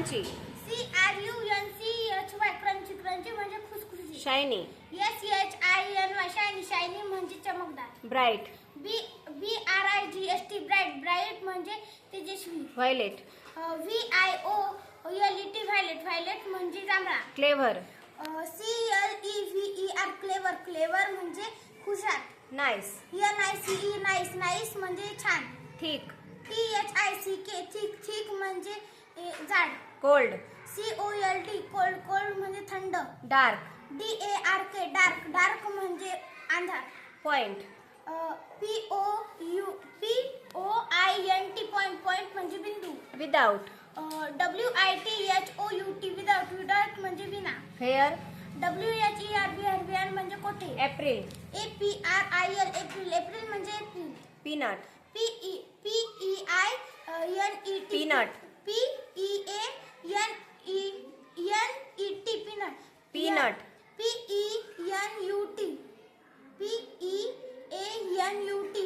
Crunchy. CRUNCHY crunchy. Crunchy म्हणजे खुसखुशी. Shiny. SHINY shiny. Shiny म्हणजे चमकदार. ब्राईट. BRIGHT bright. ब्राईट म्हणजे तेजस्वी. व्हायलेट. VIOLET violet. व्हायलेट म्हणजे जांभळा. क्लेव्हर. CLEVER clever. क्लेवर म्हणजे हुशार. नाईस. NICE nice. नाईस म्हणजे छान. थिक. THICK thick. थिक म्हणजे जाड. कोल्ड. COLD cold. कोल्ड म्हणजे थंड. डार्क. DARK dark. डार्क म्हणजे अंधार. पॉइंट. POINT point. पॉइंट म्हणजे बिंदू. विदाउट. WITHOUT without. विदाउट म्हणजे विना. हेअर. WHER बिहार म्हणजे कोठे. एप्रिल. APRIL April. एप्रिल म्हणजे April. Peanut. PEINET peanut. PEANET peanut. Peanut. PEANUT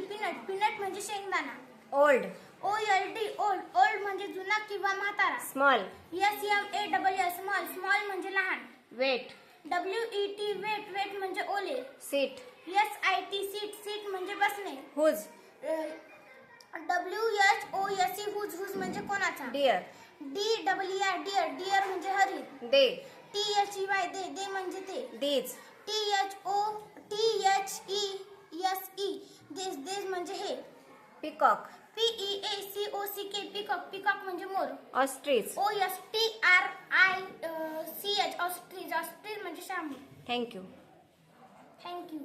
peanut. Peanut म्हणजे शेंगदाणा. ओल्ड. OLD old. ओल्ड म्हणजे जुना किंवा म्हातारा. स्मॉल. SMALL small. स्मॉल म्हणजे लहान. वेट. WET weight. वेट म्हणजे ओले. सीट. SIT seat. सीट म्हणजे बसणे. हुज. WHOSE whose. हुज म्हणजे कोणाचा. डिअर. DER dear. डिअर म्हणजे हरिण. डे. THEY दे. दे म्हणजे ते. डीज. THESE देश. देश म्हणजे हे. पिकॉक. PEACOCK peacock. पिकॉक म्हणजे मोर. ऑस्ट्रिच. OSTRICH ostrich. ऑस्ट्रिच म्हणजे शामूर. थँक्यू. थँक्यू.